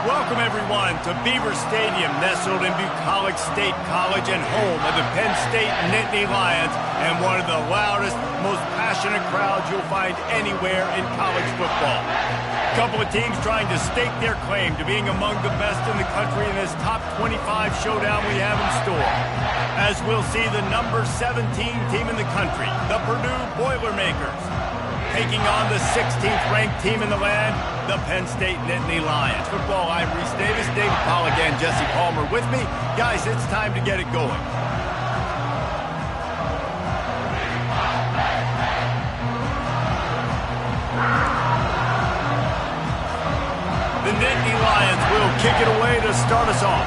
Welcome, everyone, to Beaver Stadium, nestled in Bucolic State College and home of the Penn State Nittany Lions and one of the loudest, most passionate crowds you'll find anywhere in college football. A couple of teams trying to stake their claim to being among the best in the country in this top 25 showdown we have in store. As we'll see the number 17 team in the country, the Purdue Boilermakers, taking on the 16th ranked team in the land, the Penn State Nittany Lions. Football, I'm Reese Davis, David Pollack, and Jesse Palmer with me. Guys, it's time to get it going. The Nittany Lions will kick it away to start us off.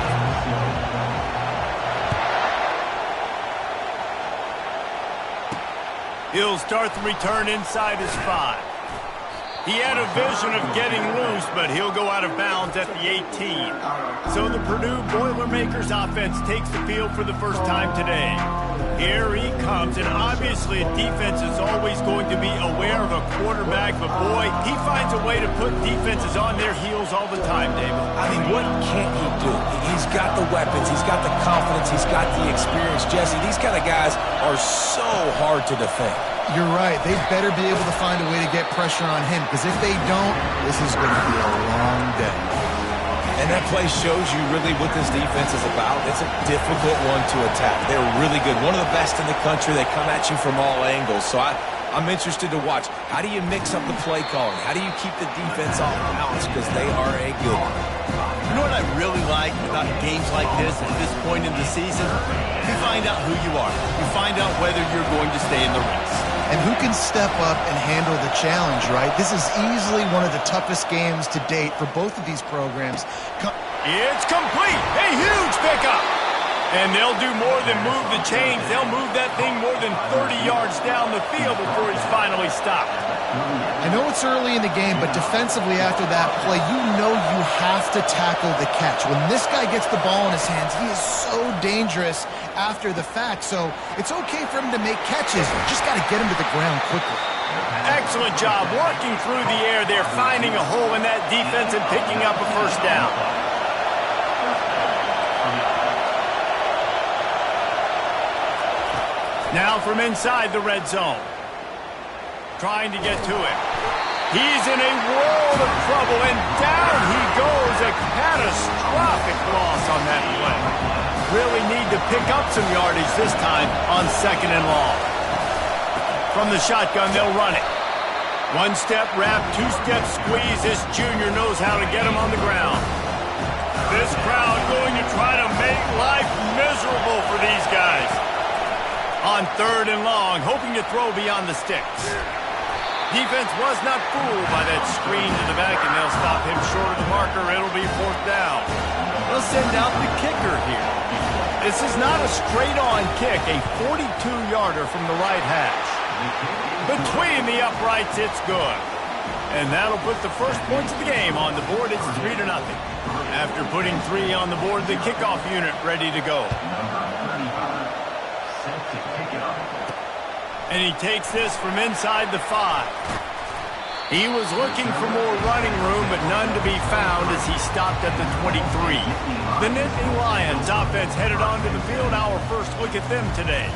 He'll start the return inside his 5. He had a vision of getting loose, but he'll go out of bounds at the 18. So the Purdue Boilermakers offense takes the field for the first time today. Here he comes, and obviously a defense is always going to be aware of a quarterback, but boy, he finds a way to put defenses on their heels all the time, David. I mean, what can't he do? He's got the weapons, he's got the confidence, he's got the experience. Jesse, these kind of guys are so hard to defend. You're right. They better be able to find a way to get pressure on him, because if they don't, this is going to be a long day. And that play shows you really what this defense is about. It's a difficult one to attack. They're really good. One of the best in the country. They come at you from all angles. So I'm interested to watch. How do you mix up the play calling? How do you keep the defense off balance? Because they are a good one. You know what I really like about games like this at this point in the season? You find out who you are. You find out whether you're going to stay in the race. And who can step up and handle the challenge, right? This is easily one of the toughest games to date for both of these programs. It's complete. A huge pickup. And they'll do more than move the chains. They'll move that thing more than 30 yards down the field before he's finally stopped. I know it's early in the game, but defensively after that play, you know you have to tackle the catch. When this guy gets the ball in his hands, he is so dangerous after the fact. So it's okay for him to make catches. You just got to get him to the ground quickly. Excellent job working through the air there, finding a hole in that defense and picking up a first down. Now from inside the red zone. Trying to get to it. He's in a world of trouble, and down he goes. A catastrophic loss on that play. Really need to pick up some yardage this time on 2nd and long. From the shotgun, they'll run it. 1-step wrap, 2-step squeeze. This junior knows how to get him on the ground. This crowd going to try to make life miserable for these guys. On 3rd and long, hoping to throw beyond the sticks. Defense was not fooled by that screen to the back, and they'll stop him short of the marker. It'll be 4th down. They'll send out the kicker here. This is not a straight-on kick, a 42-yarder from the right hash. Between the uprights, it's good. And that'll put the first points of the game on the board. It's 3-0. After putting 3 on the board, the kickoff unit ready to go. And he takes this from inside the 5. He was looking for more running room, but none to be found as he stopped at the 23. The Nittany Lions offense headed onto the field. Our first look at them today.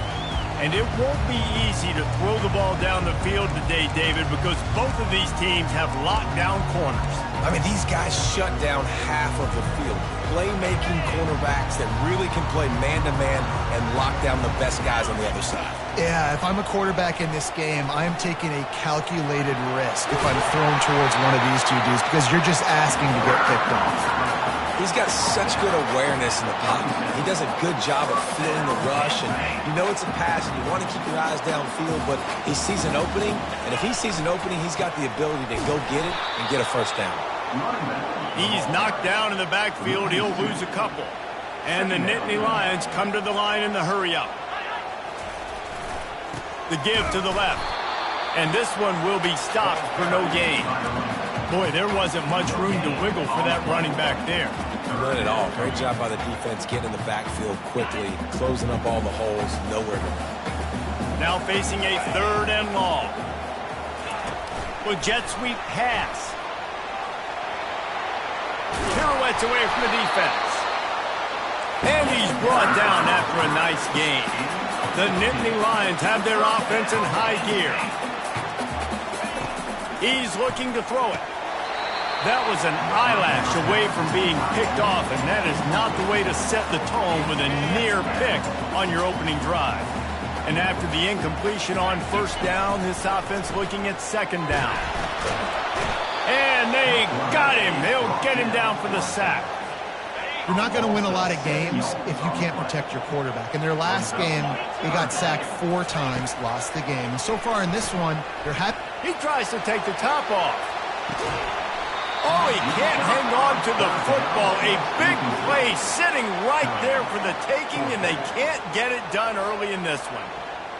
And it won't be easy to throw the ball down the field today, David, because both of these teams have lockdown corners. I mean, these guys shut down half of the field. Playmaking cornerbacks that really can play man-to-man and lock down the best guys on the other side. Yeah, if I'm a quarterback in this game, I'm taking a calculated risk if I'm thrown towards one of these two dudes, because you're just asking to get picked off. He's got such good awareness in the pocket. He does a good job of feeling the rush, and you know it's a pass, and you want to keep your eyes downfield, but he sees an opening, and if he sees an opening, he's got the ability to go get it and get a first down. He's knocked down in the backfield. He'll lose a couple. And the Nittany Lions come to the line in the hurry-up. The give to the left. And this one will be stopped for no gain. Boy, there wasn't much room to wiggle for that running back there. None at all. Great job by the defense getting in the backfield quickly, closing up all the holes, nowhere to run. Now facing a 3rd and long. With jet sweep pass. Pirouettes away from the defense. And he's brought down after a nice gain. The Nittany Lions have their offense in high gear. He's looking to throw it. That was an eyelash away from being picked off, and that is not the way to set the tone with a near pick on your opening drive. And after the incompletion on first down, this offense looking at second down. And they got him. They'll get him down for the sack. You're not going to win a lot of games if you can't protect your quarterback. In their last game, they got sacked 4 times, lost the game. And so far in this one, they're happy. He tries to take the top off. Oh, he can't hang on to the football. A big play sitting right there for the taking, and they can't get it done early in this one.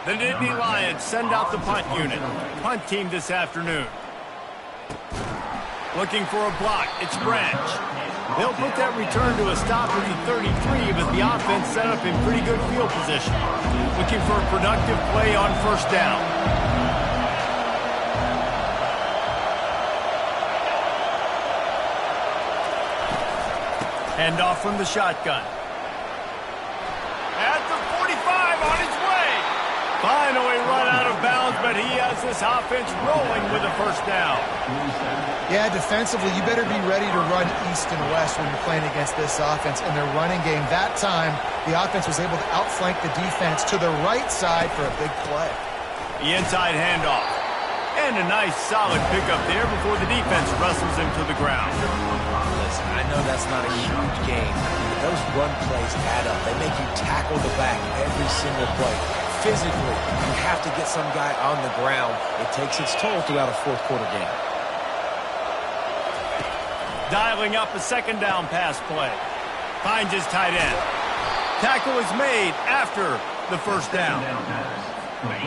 The Nittany Lions send out the punt unit. Punt team this afternoon. Looking for a block. It's Branch. They'll put that return to a stop at the 33, but the offense set up in pretty good field position. Looking for a productive play on first down. Hand off from the shotgun. At the 45 on his way. Finally run out of bounds, but he has this offense rolling with a first down. Yeah, defensively, you better be ready to run east and west when you're playing against this offense in their running game. That time, the offense was able to outflank the defense to the right side for a big play. The inside handoff. And a nice solid pickup there before the defense wrestles him to the ground. Listen, I know that's not a huge game, but those run plays add up. They make you tackle the back every single play. Physically, you have to get some guy on the ground. It takes its toll throughout a fourth-quarter game. Dialing up a second down pass play. Finds his tight end. Tackle is made after the first down.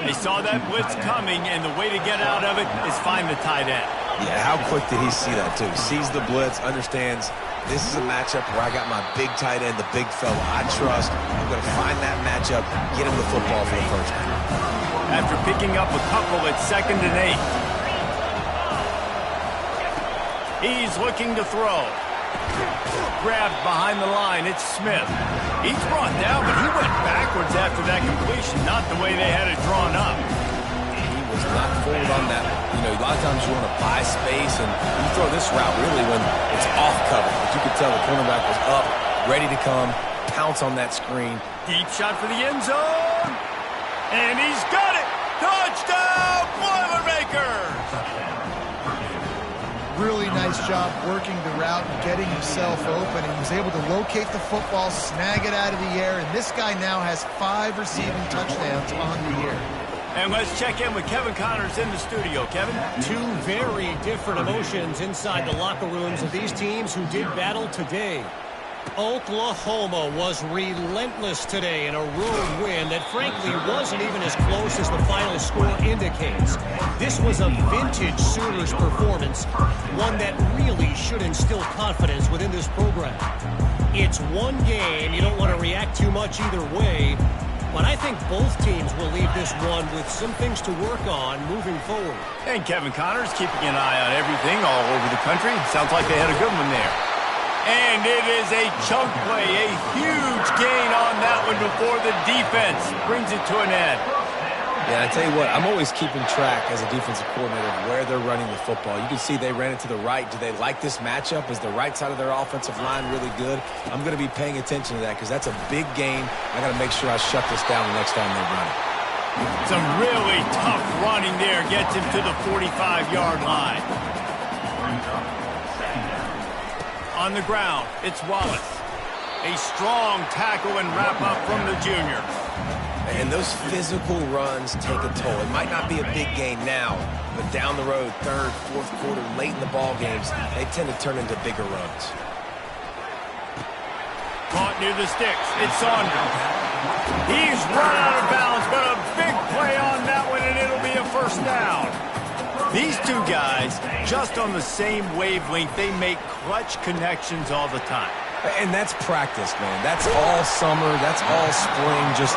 They saw that blitz coming, and the way to get out of it is find the tight end. Yeah, how quick did he see that, too? Sees the blitz, understands this is a matchup where I got my big tight end, the big fella I trust. I'm going to find that matchup, get him the football for the first down. After picking up a couple at 2nd and 8. He's looking to throw. Grabbed behind the line. It's Smith. He's brought down, but he went backwards after that completion, not the way they had it drawn up. He was not forward on that. You know, a lot of times you want to buy space, and you throw this route really when it's off cover. But you could tell the cornerback was up, ready to come, pounce on that screen. Deep shot for the end zone. And he's got it. Touchdown, Boilermakers! Really nice job working the route and getting himself open. He was able to locate the football, snag it out of the air, and this guy now has 5 receiving touchdowns on the year. And let's check in with Kevin Connors in the studio. Kevin? 2 very different emotions inside the locker rooms of these teams who did battle today. Oklahoma was relentless today in a road win that frankly wasn't even as close as the final score indicates. This was a vintage Sooners performance, one that really should instill confidence within this program. It's one game, you don't want to react too much either way, but I think both teams will leave this one with some things to work on moving forward. And Kevin Connors keeping an eye on everything all over the country. Sounds like they had a good one there. And it is a chunk play, a huge gain on that one before the defense brings it to an end. Yeah, I tell you what, I'm always keeping track as a defensive coordinator of where they're running the football. You can see they ran it to the right. Do they like this matchup? Is the right side of their offensive line really good? I'm going to be paying attention to that because that's a big game. I got to make sure I shut this down the next time they run it. Some really tough running there gets him to the 45-yard line. On the ground, it's Wallace. A strong tackle and wrap-up from the junior. And those physical runs take a toll. It might not be a big gain now, but down the road, 3rd, 4th quarter, late in the ball games, they tend to turn into bigger runs. Caught near the sticks. It's Saunders. He's run out of bounds, but a big play on that one, and it'll be a first down. These two guys, just on the same wavelength, they make clutch connections all the time. And that's practice, man. That's all summer. That's all spring. Just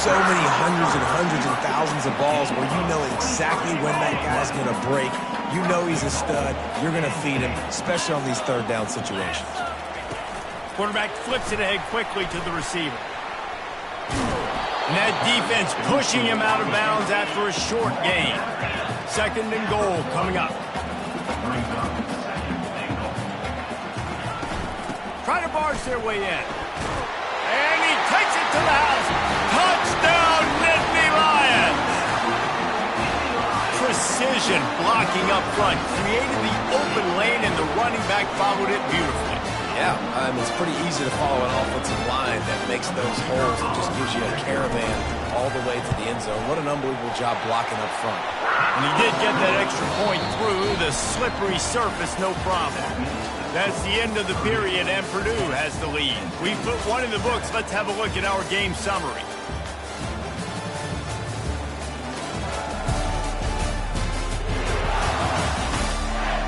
so many hundreds and thousands of balls where you know exactly when that guy's going to break. You know he's a stud. You're going to feed him, especially on these third down situations. Quarterback flips it ahead quickly to the receiver. And that defense pushing him out of bounds after a short gain. 2nd and goal coming up. Try to barge their way in. And he takes it to the house. Touchdown, Nittany Lions! Precision blocking up front. Created the open lane, and the running back followed it beautifully. Yeah, it's pretty easy to follow an offensive line that makes those holes and just gives you a caravan all the way to the end zone. What an unbelievable job blocking up front. And he did get that extra point through the slippery surface, no problem. That's the end of the period, and Purdue has the lead. We put one in the books. Let's have a look at our game summary.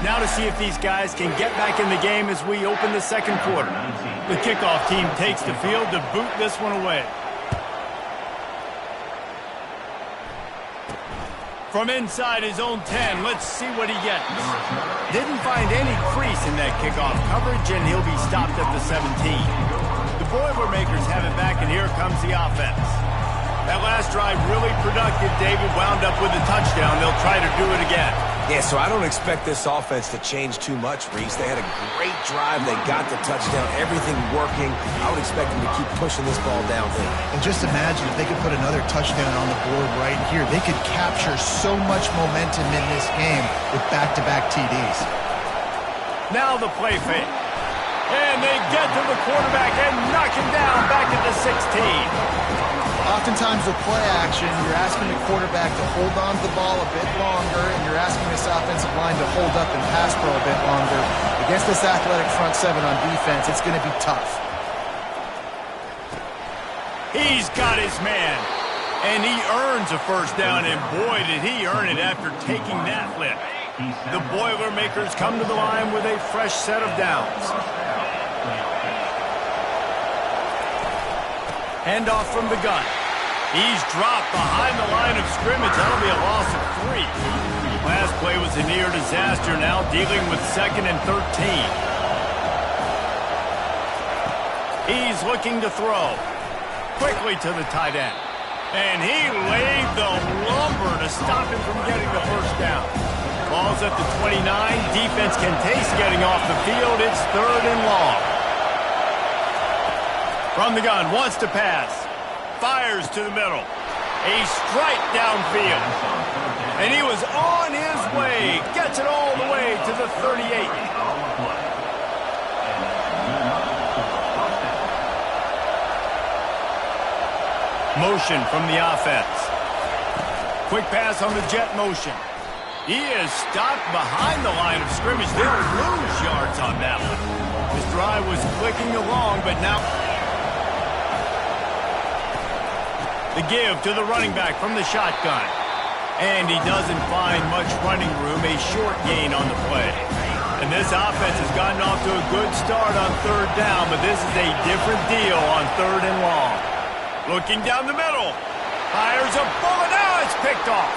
Now to see if these guys can get back in the game as we open the 2nd quarter. The kickoff team takes the field to boot this one away. From inside his own 10, let's see what he gets. Didn't find any crease in that kickoff coverage, and he'll be stopped at the 17. The Boilermakers have it back, and here comes the offense. That last drive really productive. David wound up with a touchdown. They'll try to do it again. Yeah, so I don't expect this offense to change too much, Reese. They had a great drive. They got the touchdown. Everything working. I would expect them to keep pushing this ball downhill. And just imagine if they could put another touchdown on the board right here. They could capture so much momentum in this game with back-to-back TDs. Now the play fake. And they get to the quarterback and knock him down back at the 16. Oftentimes with play action, you're asking the quarterback to hold on to the ball a bit longer, and you're asking this offensive line to hold up and pass pro a bit longer. Against this athletic front 7 on defense, it's going to be tough. He's got his man, and he earns a first down, and boy, did he earn it after taking that lift. The Boilermakers come to the line with a fresh set of downs. Handoff from the gun. He's dropped behind the line of scrimmage. That'll be a loss of 3. Last play was a near disaster, now dealing with 2nd and 13. He's looking to throw. Quickly to the tight end. And he laid the lumber to stop him from getting the first down. Ball's at the 29. Defense can taste getting off the field. It's 3rd and long. From the gun, wants to pass. Fires to the middle. A strike downfield. And he was on his way. Gets it all the way to the 38. Motion from the offense. Quick pass on the jet motion. He is stopped behind the line of scrimmage. They'll lose yards on that one. This drive was clicking along, but now... The give to the running back from the shotgun. And he doesn't find much running room, a short gain on the play. And this offense has gotten off to a good start on 3rd down, but this is a different deal on 3rd and long. Looking down the middle. Fires a bullet. Now it's picked off.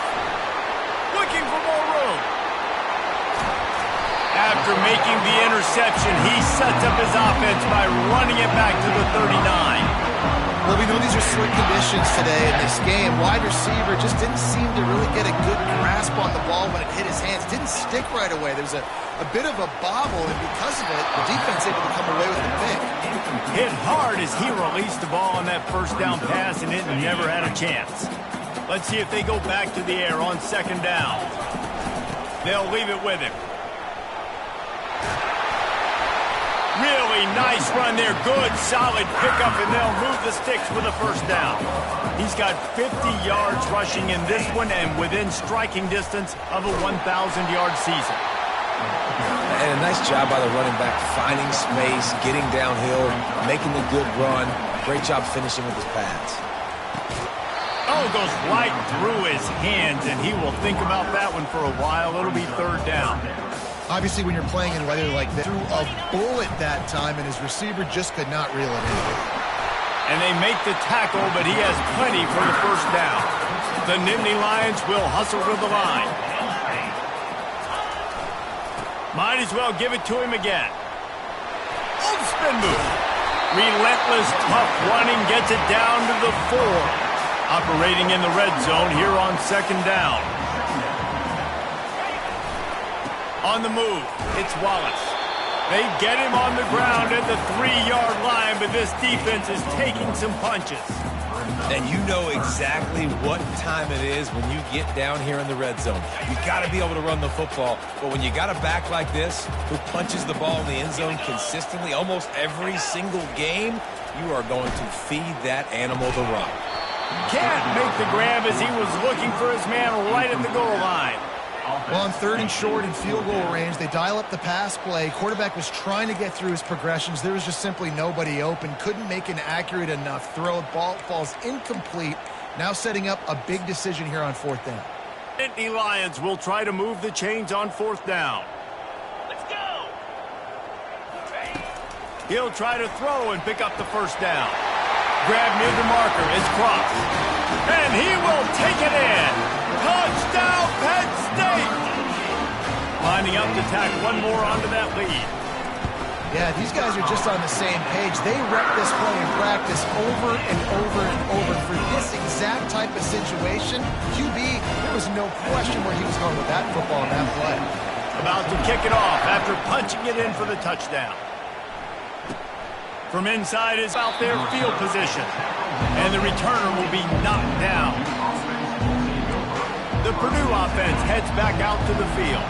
Looking for more room. After making the interception, he sets up his offense by running it back to the 39. Well, we know these are slick conditions today in this game. Wide receiver just didn't seem to really get a good grasp on the ball when it hit his hands. Didn't stick right away. There was a bit of a bobble, and because of it, the defense able to come away with the pick. Hit hard as he released the ball on that first down pass, and it never had a chance. Let's see if they go back to the air on 2nd down. They'll leave it with him. Really nice run there. Good, solid pickup, and they'll move the sticks with a first down. He's got 50 yards rushing in this one and within striking distance of a 1,000-yard season. And a nice job by the running back, finding space, getting downhill, making a good run. Great job finishing with his pads. Oh, goes right through his hands, and he will think about that one for a while. It'll be 3rd down. Obviously, when you're playing in weather like this, threw a bullet that time, and his receiver just could not reel it in. And they make the tackle, but he has plenty for the first down. The Nittany Lions will hustle to the line. Might as well give it to him again. Oh, spin move. Relentless, tough running gets it down to the 4. Operating in the red zone here on second down. On the move, it's Wallace. They get him on the ground at the 3-yard line, but this defense is taking some punches. And you know exactly what time it is when you get down here in the red zone. You got to be able to run the football, but when you got a back like this who punches the ball in the end zone consistently almost every single game, you are going to feed that animal the rock. Can't make the grab as he was looking for his man right at the goal line. Well, on 3rd and short and field goal range, they dial up the pass play. Quarterback was trying to get through his progressions. There was just simply nobody open. Couldn't make an accurate enough throw. Ball falls incomplete. Now setting up a big decision here on 4th down. Nittany Lions will try to move the chains on 4th down. Let's go! He'll try to throw and pick up the first down. Grab near the marker is Cross. And he will take it in. Touchdown, Penn State! Lining up to tack one more onto that lead. Yeah, these guys are just on the same page. They rep this play in practice over and over and over. For this exact type of situation, QB, there was no question where he was going with that football and that play. About to kick it off after punching it in for the touchdown. From inside is out there field position. And the returner will be knocked down. The Purdue offense heads back out to the field.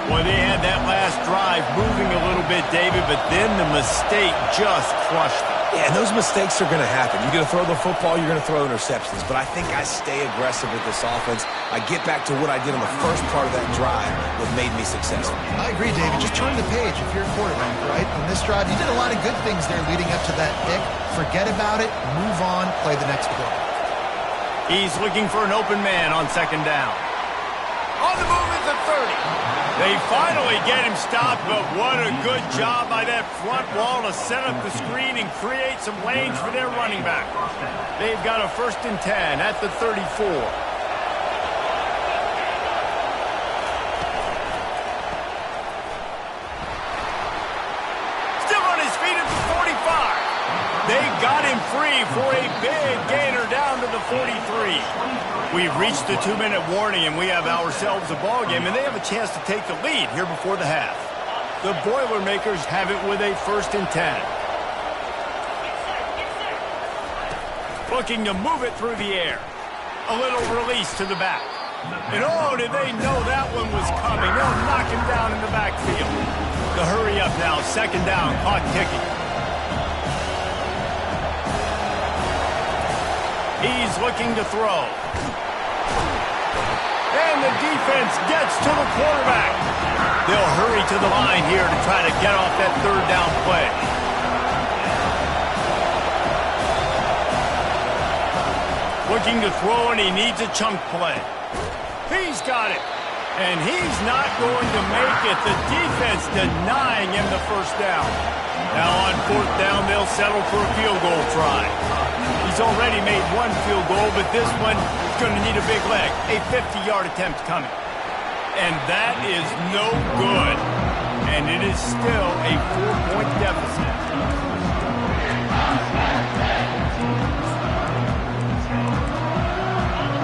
Well, they had that last drive moving a little bit, David, but then the mistake just crushed them. Yeah, and those mistakes are going to happen. You're going to throw the football, you're going to throw interceptions. But I think I stay aggressive with this offense. I get back to what I did on the first part of that drive that made me successful. I agree, David. Just turn the page if you're a quarterback, right? On this drive, you did a lot of good things there leading up to that pick. Forget about it, move on, play the next play. He's looking for an open man on second down. On the move at the 30. They finally get him stopped, but what a good job by that front wall to set up the screen and create some lanes for their running back. They've got a 1st and 10 at the 34. Still on his feet at the 45. They got him free for a big gainer down to the 43. We've reached the 2-minute warning, and we have ourselves a ball game, and they have a chance to take the lead here before the half. The Boilermakers have it with a 1st and 10. Looking to move it through the air. A little release to the back. And oh, did they know that one was coming. They'll knock him down in the backfield. The hurry up now, second down, clock ticking. He's looking to throw. And the defense gets to the quarterback. They'll hurry to the line here to try to get off that 3rd down play. Looking to throw, and he needs a chunk play. He's got it. And he's not going to make it. The defense denying him the first down. Now on 4th down, they'll settle for a field goal try. He's already made one field goal, but this one is going to need a big leg. A 50-yard attempt coming. And that is no good. And it is still a 4-point deficit.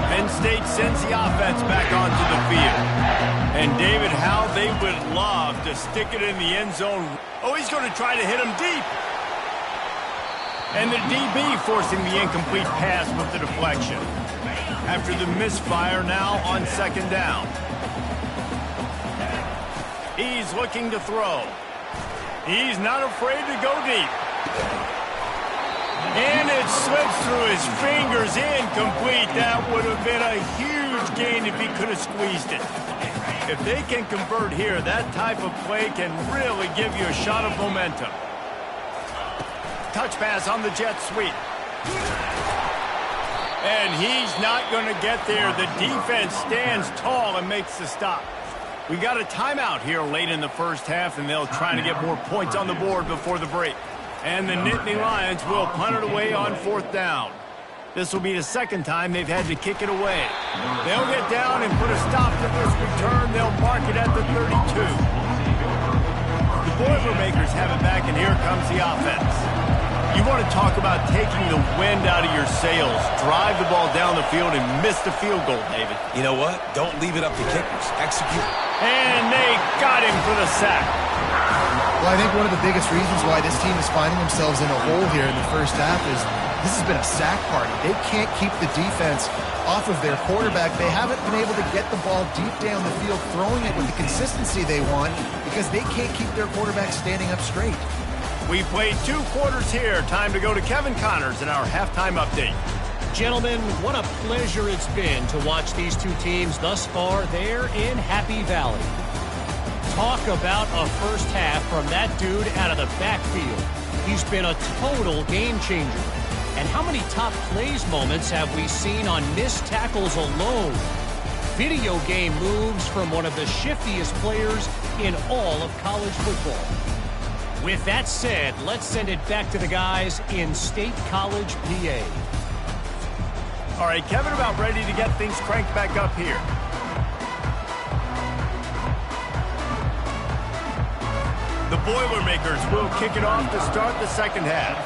Penn State sends the offense back onto the field. And David, how they would love to stick it in the end zone. Oh, he's going to try to hit him deep. And the DB forcing the incomplete pass with the deflection. After the misfire, now on second down. He's looking to throw. He's not afraid to go deep. And it slips through his fingers, incomplete. That would have been a huge gain if he could have squeezed it. If they can convert here, that type of play can really give you a shot of momentum. Touch pass on the jet sweep. And he's not going to get there. The defense stands tall and makes the stop. We got a timeout here late in the first half, and they'll try to get more points on the board before the break. And the Nittany Lions will punt it away on 4th down. This will be the second time they've had to kick it away. They'll get down and put a stop to this return. They'll mark it at the 32. The Boilermakers have it back, and here comes the offense. You want to talk about taking the wind out of your sails. Drive the ball down the field and miss the field goal, David. You know what? Don't leave it up to kickers. Execute. And they got him for the sack. Well, I think one of the biggest reasons why this team is finding themselves in a hole here in the first half is this has been a sack party. They can't keep the defense off of their quarterback. They haven't been able to get the ball deep down the field, throwing it with the consistency they want because they can't keep their quarterback standing up straight. We played 2 quarters here. Time to go to Kevin Connors in our halftime update. Gentlemen, what a pleasure it's been to watch these two teams thus far there in Happy Valley. Talk about a first half from that dude out of the backfield. He's been a total game changer. And how many top plays moments have we seen on missed tackles alone? Video game moves from one of the shiftiest players in all of college football. With that said, let's send it back to the guys in State College, PA. All right, Kevin, about ready to get things cranked back up here. The Boilermakers will kick it off to start the second half.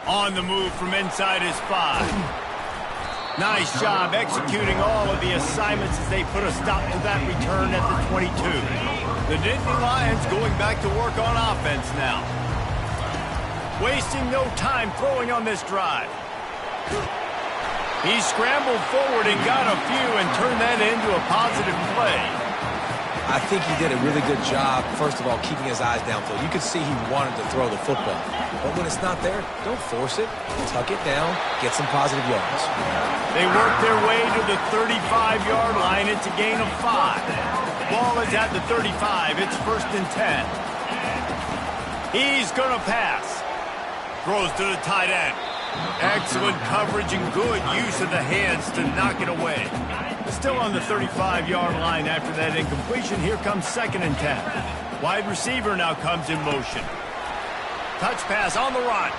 On the move from inside his 5. Nice job executing all of the assignments as they put a stop to that return at the 22. The Nittany Lions going back to work on offense now. Wasting no time throwing on this drive. He scrambled forward and got a few and turned that into a positive play. I think he did a really good job, first of all, keeping his eyes downfield. You could see he wanted to throw the football. But when it's not there, don't force it. Tuck it down, get some positive yards. They work their way to the 35-yard line. It's a gain of 5. Ball is at the 35. It's 1st and 10. He's going to pass. Throws to the tight end. Excellent coverage and good use of the hands to knock it away. Still on the 35-yard line after that incompletion. Here comes 2nd and 10. Wide receiver now comes in motion. Touch pass on the run.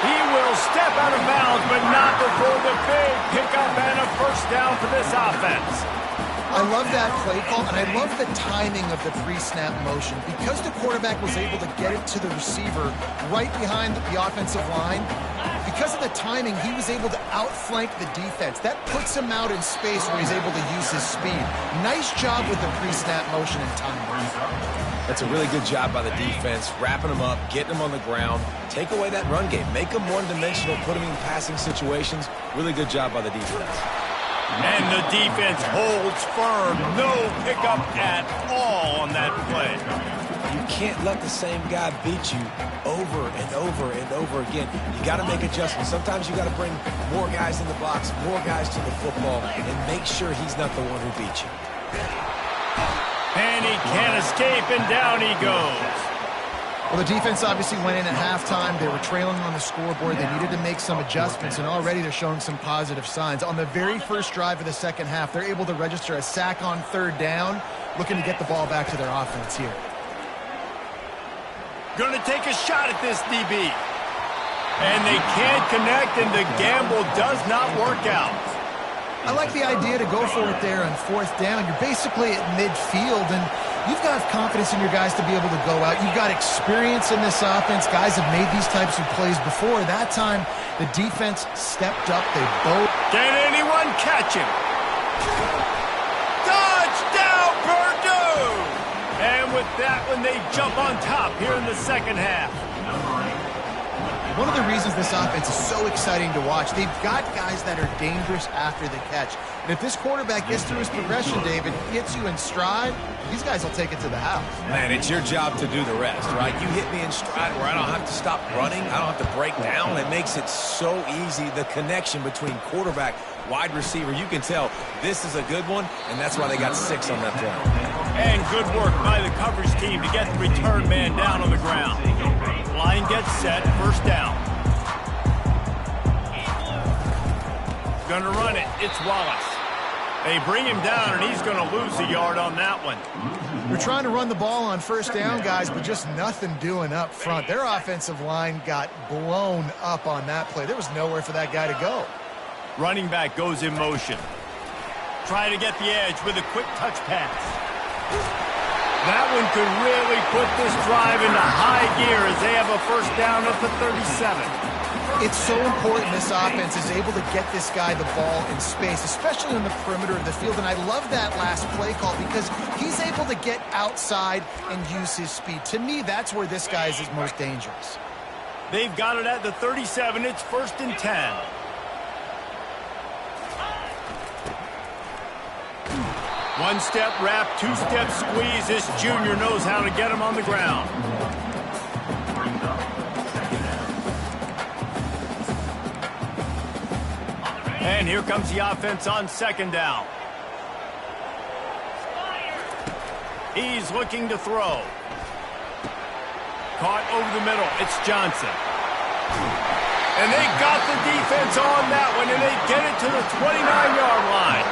He will step out of bounds, but not before the big pickup and a 1st down for this offense. I love that play call, and I love the timing of the pre-snap motion. Because the quarterback was able to get it to the receiver right behind the offensive line, because of the timing, he was able to outflank the defense. That puts him out in space where he's able to use his speed. Nice job with the pre-snap motion and timing. That's a really good job by the defense, wrapping them up, getting them on the ground, take away that run game, make them one-dimensional, put them in passing situations. Really good job by the defense. And the defense holds firm. No pickup at all on that play. You can't let the same guy beat you over and over and over again. You got to make adjustments. Sometimes you got to bring more guys in the box, more guys to the football, and make sure he's not the one who beat you. And he can't escape, and down he goes. Well, the defense obviously went in at halftime. They were trailing on the scoreboard. They needed to make some adjustments, and already they're showing some positive signs. On the very first drive of the second half, they're able to register a sack on 3rd down, looking to get the ball back to their offense here. Going to take a shot at this DB. And they can't connect, and the gamble does not work out. I like the idea to go for it there on 4th down. You're basically at midfield, and you've got confidence in your guys to be able to go out. You've got experience in this offense. Guys have made these types of plays before. That time, the defense stepped up. They both... Can anyone catch him? Touchdown, Purdue! And with that one, they jump on top here in the second half. One of the reasons this offense is so exciting to watch, they've got guys that are dangerous after the catch. And if this quarterback gets through his progression, David, hits you in stride, these guys will take it to the house. Man, it's your job to do the rest, right? You hit me in stride where I don't have to stop running. I don't have to break down. It makes it so easy, the connection between quarterback, wide receiver. You can tell this is a good one, and that's why they got 6 on that play. And good work by the coverage team to get the return man down on the ground. Line gets set, 1st down. Gonna run it. It's Wallace. They bring him down, and he's going to lose a yard on that one. They're trying to run the ball on first down, guys, but just nothing doing up front. Their offensive line got blown up on that play. There was nowhere for that guy to go. Running back goes in motion. Try to get the edge with a quick touch pass. That one could really put this drive into high gear as they have a first down at the 37. It's so important this offense is able to get this guy the ball in space, especially on the perimeter of the field. And I love that last play call because he's able to get outside and use his speed. To me, that's where this guy is his most dangerous. They've got it at the 37. It's 1st and 10. One-step wrap, two-step squeeze. This junior knows how to get him on the ground. And here comes the offense on 2nd down. He's looking to throw. Caught over the middle. It's Johnson. And they got the defense on that one, and they get it to the 29-yard line.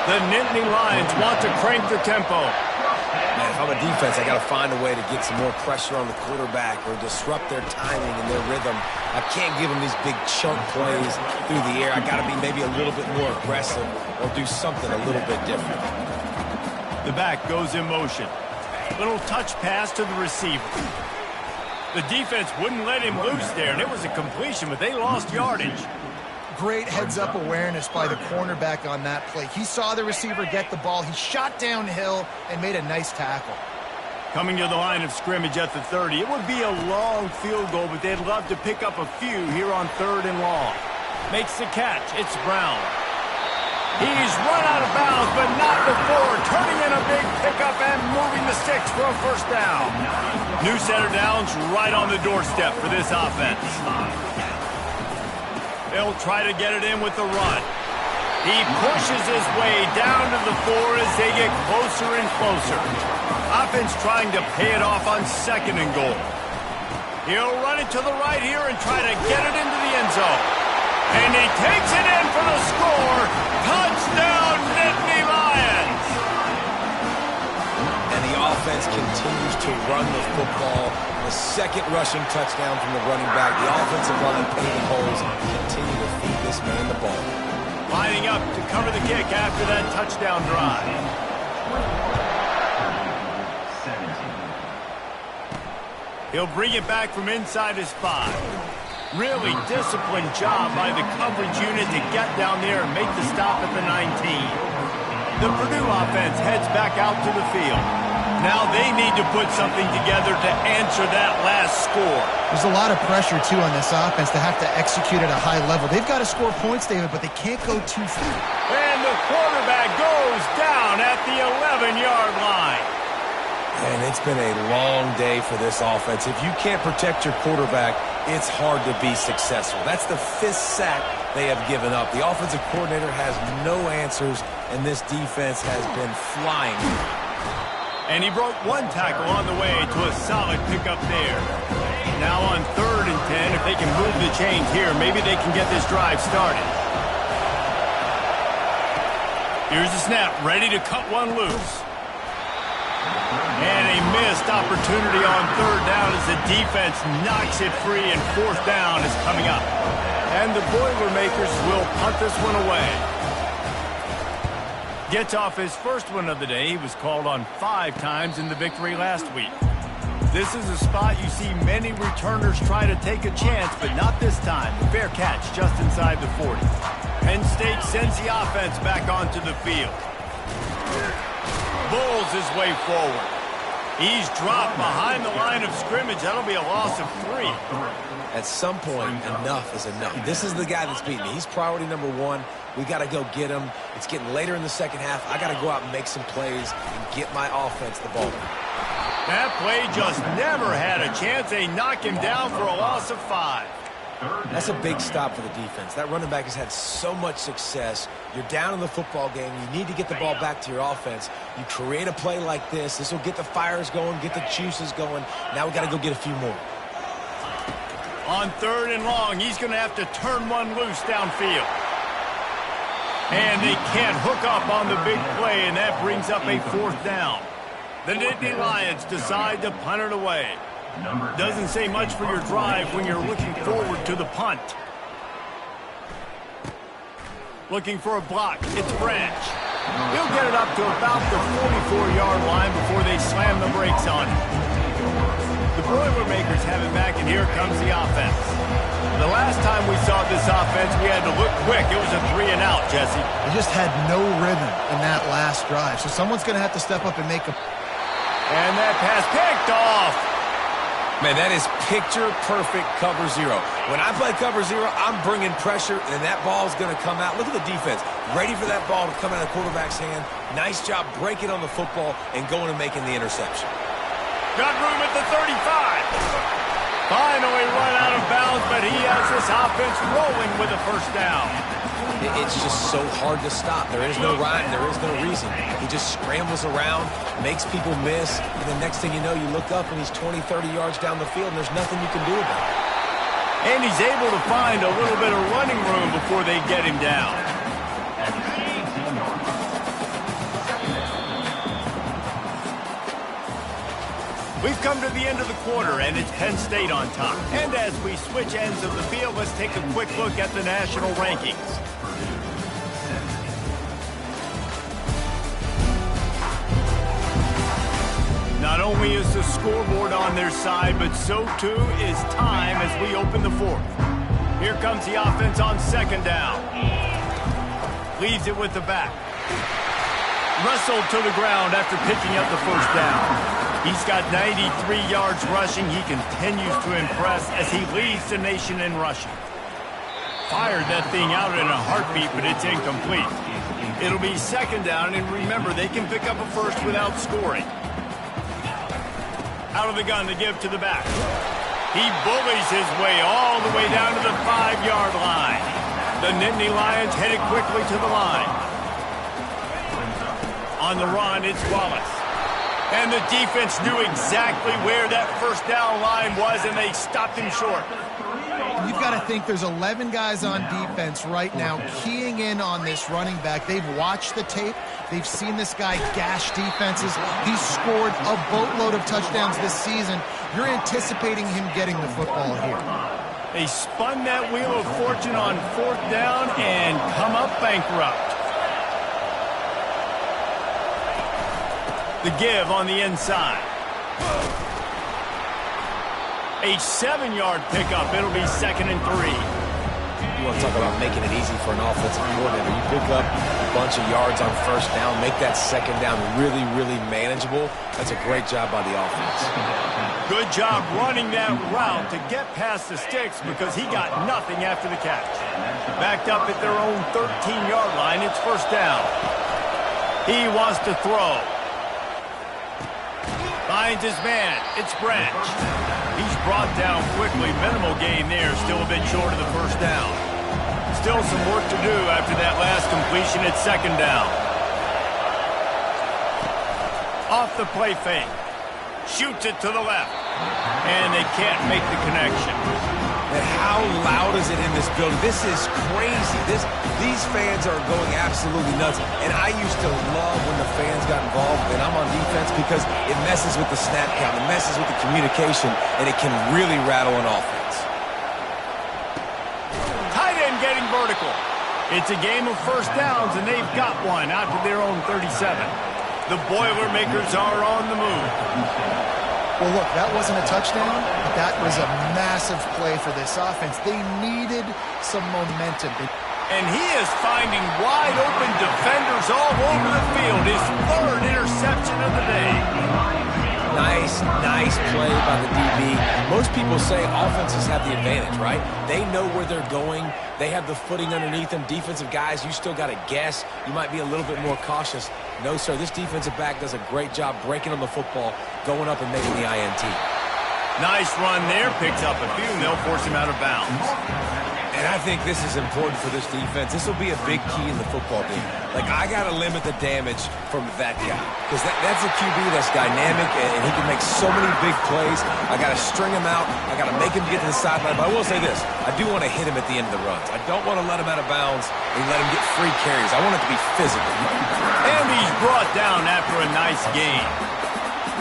The Nittany Lions want to crank the tempo. Man, if I'm a defense, I got to find a way to get some more pressure on the quarterback or disrupt their timing and their rhythm. I can't give them these big chunk plays through the air. I got to be maybe a little bit more aggressive or do something a little bit different. The back goes in motion. Little touch pass to the receiver. The defense wouldn't let him loose there, and it was a completion, but they lost yardage. Great heads-up awareness by the cornerback on that play. He saw the receiver get the ball. He shot downhill and made a nice tackle. Coming to the line of scrimmage at the 30. It would be a long field goal, but they'd love to pick up a few here on 3rd and long. Makes the catch. It's Brown. He's run out of bounds, but not before turning in a big pickup and moving the sticks for a first down. New set of downs right on the doorstep for this offense. They'll try to get it in with the run. He pushes his way down to the 4 as they get closer and closer. Offense trying to pay it off on 2nd and goal. He'll run it to the right here and try to get it into the end zone. And he takes it in for the score. Touchdown, Nittany Lions! And the offense continues to run the football. The 2nd rushing touchdown from the running back. The offensive line paving holes continue to feed this man the ball. Lining up to cover the kick after that touchdown drive. He'll bring it back from inside his 5. Really disciplined job by the coverage unit to get down there and make the stop at the 19. The Purdue offense heads back out to the field. Now they need to put something together to answer that last score. There's a lot of pressure, too, on this offense to have to execute at a high level. They've got to score points, David, but they can't go too far. And the quarterback goes down at the 11-yard line. And it's been a long day for this offense. If you can't protect your quarterback, it's hard to be successful. That's the 5th sack they have given up. The offensive coordinator has no answers, and this defense has been flying. And he broke one tackle on the way to a solid pickup there. Now on 3rd and 10, if they can move the chains here, maybe they can get this drive started. Here's the snap, ready to cut one loose. And a missed opportunity on 3rd down as the defense knocks it free, and 4th down is coming up. And the Boilermakers will punt this one away. Gets off his first one of the day. He was called on 5 times in the victory last week. This is a spot you see many returners try to take a chance, but not this time. The fair catch just inside the 40. Penn State sends the offense back onto the field. Bulls his way forward. He's dropped behind the line of scrimmage. That'll be a loss of 3. At some point, enough is enough. This is the guy that's beating me. He's priority number 1. We got to go get him. It's getting later in the 2nd half. I got to go out and make some plays and get my offense the ball. That play just never had a chance. They knock him down for a loss of 5. That's a big stop for the defense. That running back has had so much success. You're down in the football game. You need to get the ball back to your offense. You create a play like this. This will get the fires going, get the juices going. Now we got to go get a few more. On 3rd and long, he's going to have to turn one loose downfield. And they can't hook up on the big play, and that brings up a 4th down. The Nittany Lions decide to punt it away. Doesn't say much for your drive when you're looking forward to the punt. Looking for a block. It's Branch. He'll get it up to about the 44-yard line before they slam the brakes on it. The Boilermakers have it back, and here comes the offense. The last time we saw this offense, we had to look quick. It was a 3-and-out, Jesse. They just had no rhythm in that last drive, so someone's going to have to step up and make a... And that pass picked off. Man, that is picture-perfect cover 0. When I play cover 0, I'm bringing pressure, and that ball is going to come out. Look at the defense. Ready for that ball to come out of the quarterback's hand. Nice job breaking on the football and going and making the interception. Got room at the 35. Finally run out of bounds, but he has this offense rolling with a 1st down. It's just so hard to stop. There is no rhyme. There is no reason. He just scrambles around, makes people miss, and the next thing you know, you look up and he's 20, 30 yards down the field, and there's nothing you can do about it. And he's able to find a little bit of running room before they get him down. We've come to the end of the quarter, and it's Penn State on top. And as we switch ends of the field, let's take a quick look at the national rankings. Not only is the scoreboard on their side, but so too is time as we open the 4th. Here comes the offense on 2nd down. Leaves it with the back. Wrestled to the ground after picking up the 1st down. He's got 93 yards rushing. He continues to impress as he leads the nation in rushing. Fired that thing out in a heartbeat, but it's incomplete. It'll be 2nd down, and remember, they can pick up a 1st without scoring. Out of the gun to give to the back. He bullies his way all the way down to the 5-yard line. The Nittany Lions headed quickly to the line. On the run, it's Wallace. And the defense knew exactly where that 1st down line was, and they stopped him short. You've got to think there's 11 guys on defense right now keying in on this running back. They've watched the tape. They've seen this guy gash defenses. He's scored a boatload of touchdowns this season. You're anticipating him getting the football here. They spun that wheel of fortune on 4th down and come up bankrupt. The give on the inside. A 7-yard pickup. It'll be 2nd and 3. You want to talk about making it easy for an offensive coordinator. You pick up a bunch of yards on 1st down, make that 2nd down really, really manageable. That's a great job by the offense. Good job running that route to get past the sticks because he got nothing after the catch. Backed up at their own 13-yard line. It's 1st down. He wants to throw. Finds his man. It's Branch. He's brought down quickly. Minimal gain there. Still a bit short of the 1st down. Still some work to do after that last completion at 2nd down. Off the play fake. Shoots it to the left. And they can't make the connection. And how loud is it in this building? This is crazy. These fans are going absolutely nuts. And I used to love when the fans got involved, and I'm on defense, because it messes with the snap count, it messes with the communication, and it can really rattle an offense. Tight end getting vertical. It's a game of 1st downs, and they've got one out to their own 37. The Boilermakers are on the move. Well, look, that wasn't a touchdown, but that was a massive play for this offense. They needed some momentum. And he is finding wide-open defenders all over the field. His 3rd interception of the day. Nice play by the DB. Most people say offenses have the advantage, right? They know where they're going. They have the footing underneath them. Defensive guys, you still got to guess. You might be a little bit more cautious. No, sir, this defensive back does a great job breaking on the football, going up and making the INT. Nice run there. Picks up a few, and they'll force him out of bounds. And I think this is important for this defense. This will be a big key in the football game. Like, I got to limit the damage from that guy. Because that's a QB that's dynamic, and he can make so many big plays. I got to string him out. I got to make him get to the sideline. But I will say this. I do want to hit him at the end of the runs. I don't want to let him out of bounds and let him get free carries. I want it to be physical. And he's brought down after a nice gain.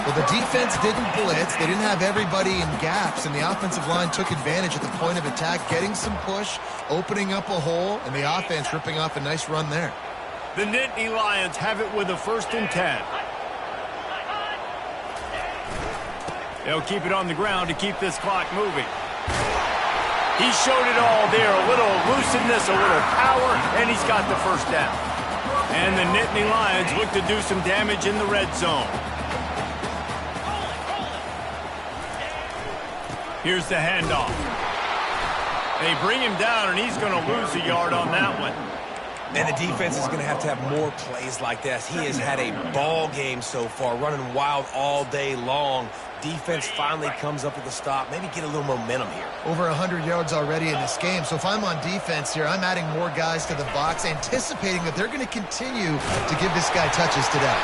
Well, the defense didn't blitz. They didn't have everybody in gaps, and the offensive line took advantage at the point of attack, getting some push, opening up a hole, and the offense ripping off a nice run there. The Nittany Lions have it with a 1st and 10. They'll keep it on the ground to keep this clock moving. He showed it all there, a little elusiveness, a little power, and he's got the 1st down. And the Nittany Lions look to do some damage in the red zone. Here's the handoff. They bring him down, and he's going to lose a yard on that one. And the defense is going to have more plays like this. He has had a ball game so far, running wild all day long. Defense finally comes up with a stop. Maybe get a little momentum here. Over 100 yards already in this game. So if I'm on defense here, I'm adding more guys to the box, anticipating that they're going to continue to give this guy touches today.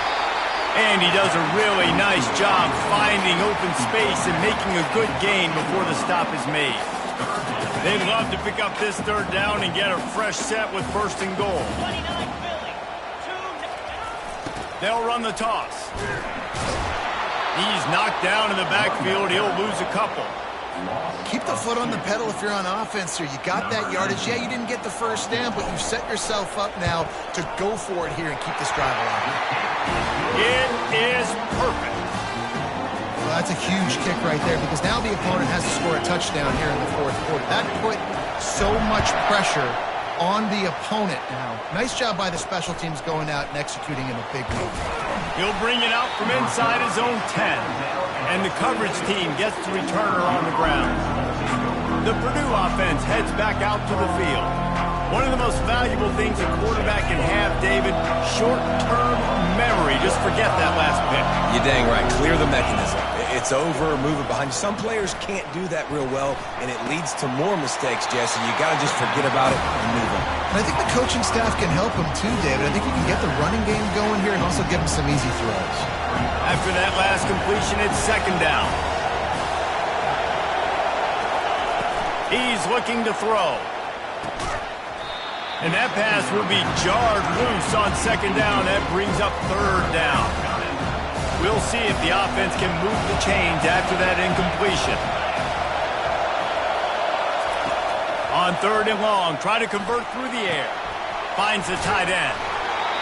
And he does a really nice job finding open space and making a good gain before the stop is made. They'd love to pick up this 3rd down and get a fresh set with 1st and goal. They'll run the toss. He's knocked down in the backfield. He'll lose a couple. Keep the foot on the pedal if you're on offense here. You got that yardage. Yeah, you didn't get the 1st down, but you've set yourself up now to go for it here and keep this drive alive. It is perfect. Well, that's a huge kick right there because now the opponent has to score a touchdown here in the 4th quarter. That put so much pressure on the opponent now. Nice job by the special teams going out and executing in a big way. He'll bring it out from inside his own 10. And the coverage team gets the returner on the ground. The Purdue offense heads back out to the field. One of the most valuable things a quarterback can have, David, short-term memory. Just forget that last pick. You're dang right. Clear the mechanism. It's over, move it behind you. Some players can't do that real well, and it leads to more mistakes, Jesse. You got to just forget about it and move on. And I think the coaching staff can help him too, David. I think you can get the running game going here and also give him some easy throws. After that last completion, it's 2nd down. He's looking to throw. And that pass will be jarred loose on 2nd down. That brings up 3rd down. We'll see if the offense can move the chains after that incompletion. On 3rd and long, try to convert through the air. Finds the tight end.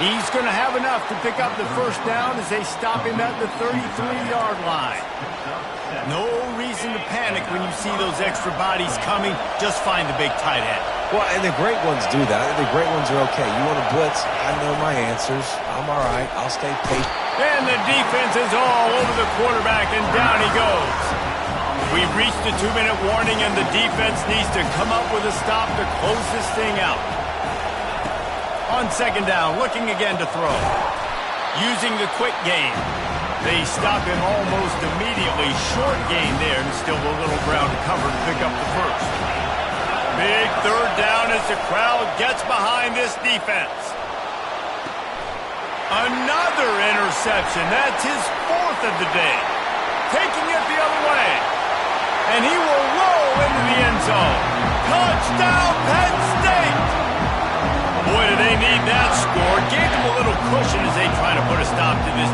He's going to have enough to pick up the 1st down as they stop him at the 33-yard line. No reason to panic when you see those extra bodies coming. Just find the big tight end. Well, and the great ones do that. The great ones are okay. You want to blitz? I know my answers. I'm all right. I'll stay patient. And the defense is all over the quarterback, and down he goes. We've reached the 2-minute warning, and the defense needs to come up with a stop to close this thing out. On 2nd down, looking again to throw. Using the quick game. They stop him almost immediately. Short gain there, and still a little ground to cover to pick up the 1st. Big 3rd down as the crowd gets behind this defense. Another interception. That's his 4th of the day. Taking it the other way. And he will roll into the end zone. Touchdown, Penn State! Boy, do they need that score. Gave them a little cushion as they try to put a stop to this